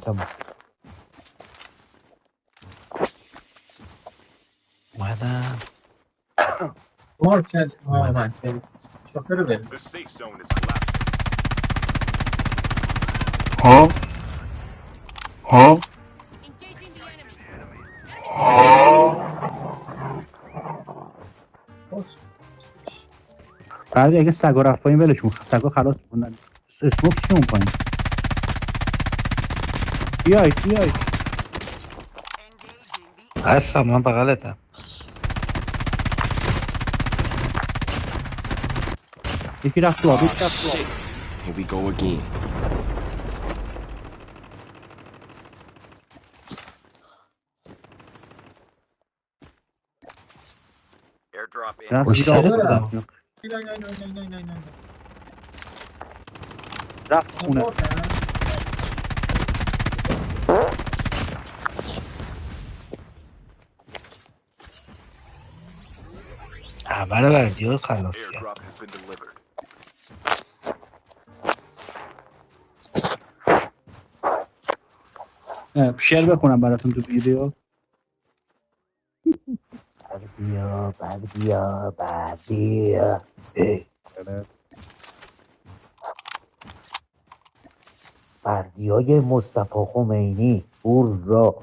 هم اومدم. مارک کرد اومد بریم شاپر رو بریم. The safe zone is collapsing. ها ها Engaging the enemy. باش. بعد اگه سگا رفت پایین ولشون، سگا خلاص کنن. اسموک چی اون پایین؟ بیاید هستم من بغلتم. یکی رفت تو آب، Oh یکی رفت تو آب. shit. Here we go again. Airdrop رفت in. زیر آب. سرت بودم. رفت نه. رفت خونه. اول بردی ها خلاص کرد. Airdrop has been delivered. شعر بخونم براتون تو ویدیو. بردیا بردیای مصطفی خمینی هورا.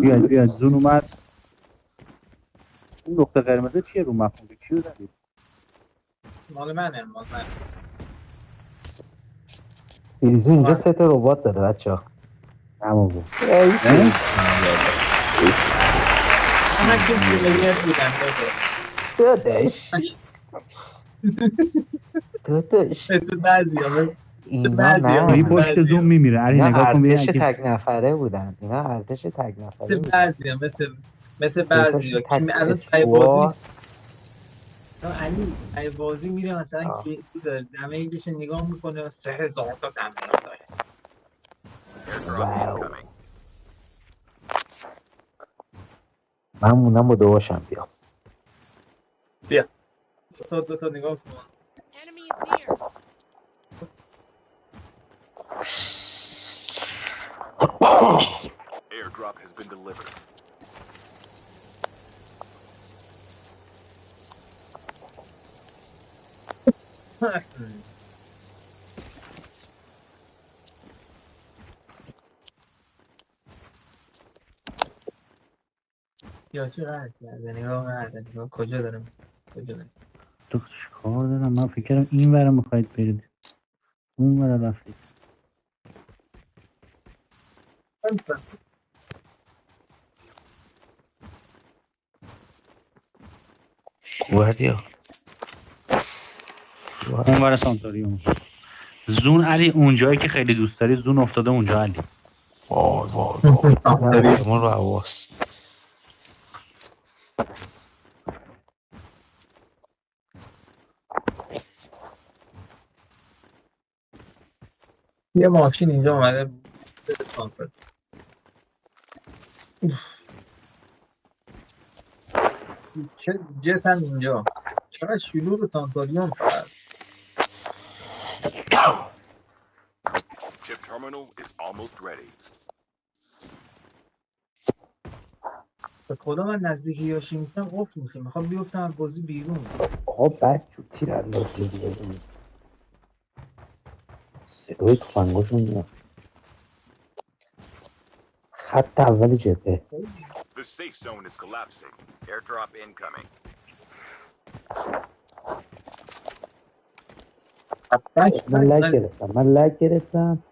بیاید زون اومد. اون نقطه قرمزه چیه رو مفهوم کیو زدید؟ مال منه. فیریزو اینجا 3 تا ربات زده بچه ها. همون بود. همه چیم پلیر بودن داداش مثل بعضی ها اینا این نه، پشت زوم میمیره. علی اینا نگاه کن ببین ارتش اگه تک نفره بودن. مثل بعضی ها مثل بعضی ها تک که الان اسکواد. علی ای بازی میره مثلا که تو داره دمیجش نگاه میکنه 3000 تا دمیج داره. Airdrop incoming. من موندم با دواشم بیام. بیا دو تا نگاه کن. Enemy is near. Airdrop has been delivered. یا چه قرد کرده نگاه کجا دارم تو چیکار دارم؟ من فکر کردم این ور میخواید برید، اون ور رفتید. گواردیا اون ور سانتوریوم. زون علی اونجایی که خیلی دوست داری زون افتاده اونجا علی. وای وای وای. همون رو حواس. یه ماشین اینجا اومده سانتر. چه جت هم اینجا چقدر شلوغ سانتوریوم فقط. Chip terminal is almost ready. به خدا من نزدیک یاشی میشم قفل میشه میخوام بیفتم از بازی بیرون. آقا بد جو تیر اندازی بیاریم. صدای تفنگاشون میاد. خط اول جبهه. The safe zone is collapsing. Airdrop incoming. من لگ گرفتم.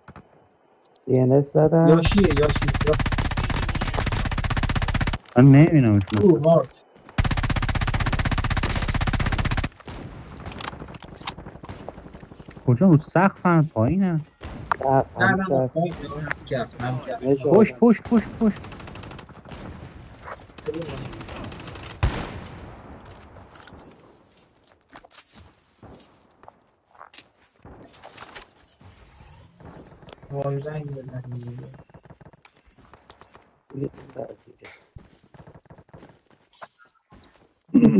DNS زدم. یاشی من نمیبینم او مارک کجا رو سقف هم پایینه. نه هم کرد پشت وای زنگ بزن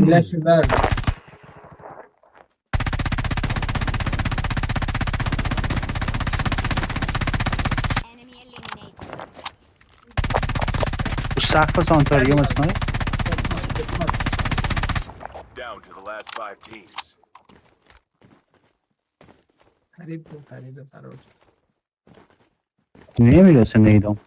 لکی برد سقف سانتاریوم اسنایپ. Down to the last 5 teams. پرید فرار کرد. نمیرسه نیدم.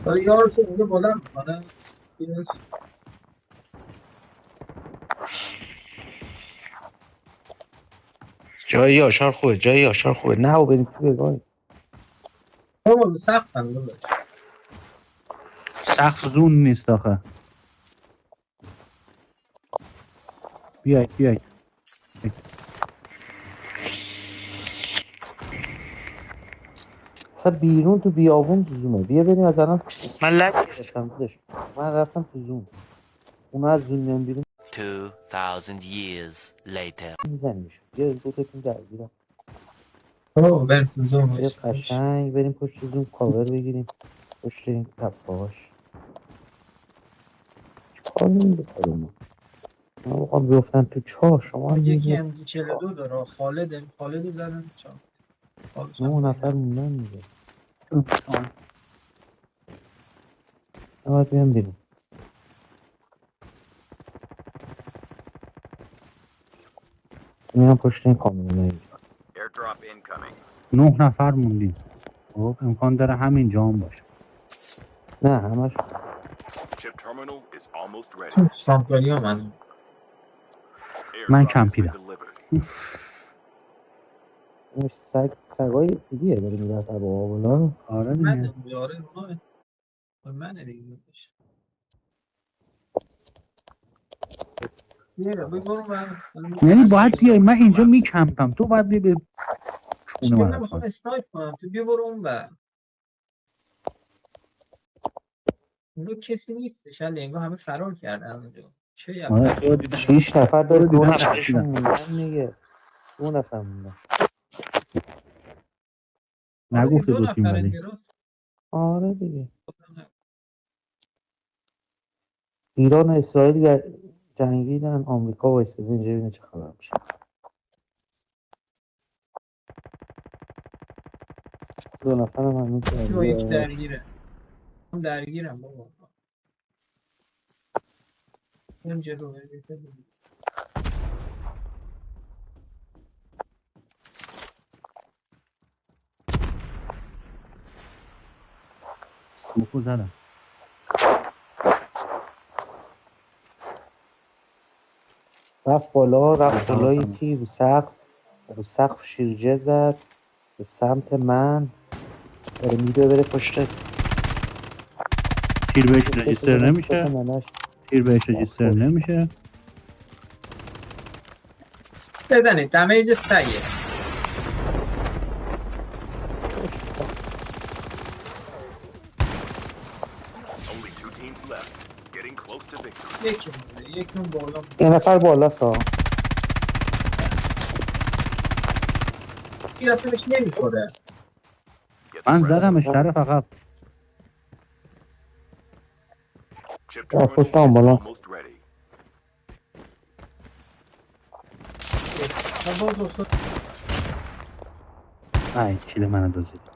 داره یارش اینجا بلند میکنه. بیارش. جای یاشار خوبه نه و بریم تو بگاه. بابا رو سقف هم داره. سقف زون نیست آخه. بیاید. اصلا بیرون تو بیابون زومه. بیا بریم مثلا من لک گرفتم داداش. من رفتم تو زوم. اون از زوم میام بیرون 2000 years later. میزنیمش. بیا دوتاتون درگیرم. بابا بریم تو زوم. بیا قشنگ بریم پشت زوم کاور بگیریم. پشت این تپاش. چیکار نمی‌کنه ما؟ من بخوام بیفتن تو چاه شما هم یکی میگید MG 42 داره. خالد دارن چا. 9 نفر موندن دیگه. باید بیام بیرون. میرم پشت این کامیون اینجا. Airdrop incoming. 9 نفر موندیم. خب امکان داره همین جام باشه. نه همش Chip terminal is almost ready. سانتاریا من. من Airdrop has been کمپیدم. delivered. سگای دیگه داره میره تا با آولا. آره من دیگه. بیاره اونها. من دیگه باشه. بیا بگو من. یعنی باید بیای من اینجا میکمپم تو باید بیای به خونه من من میخوام اصلا. اسنایپ کنم. تو بیا برو اون بر. اونجا کسی نیستش. انگار همه فرار کردن اونجا. چه آره تو دیدم. 6 نفر داره دیدم، 2 نفرشون دیدم. موندن دیگه. 2 نفر موندن. نگفته 2 دو تیم نفرن ولی. درست. آره دیگه. ایران و اسرائیل جنگیدن. آمریکا وایساده اینجا ببینه چه خبر میشه. دو نفر هم همین با یک درگیره. درگیره. هم درگیرم بابا. اون جلو بریم. سموکو زدم. رفت بالا یکی رو سقف شیرجه زد به سمت من. داره میده بره پشت تیر بهش رجیستر نمیشه. ننش. بزنید دمیج سگه. Only 2 teams left. Getting close to victory. یکی اون بالا. یه نفر بالا سا. کی رفتنش نمیخوره. Get من the rest. زدمش طرف عقب. Chip Yeah, push terminal down, is balance. almost ready. ای کیل منو دزدید.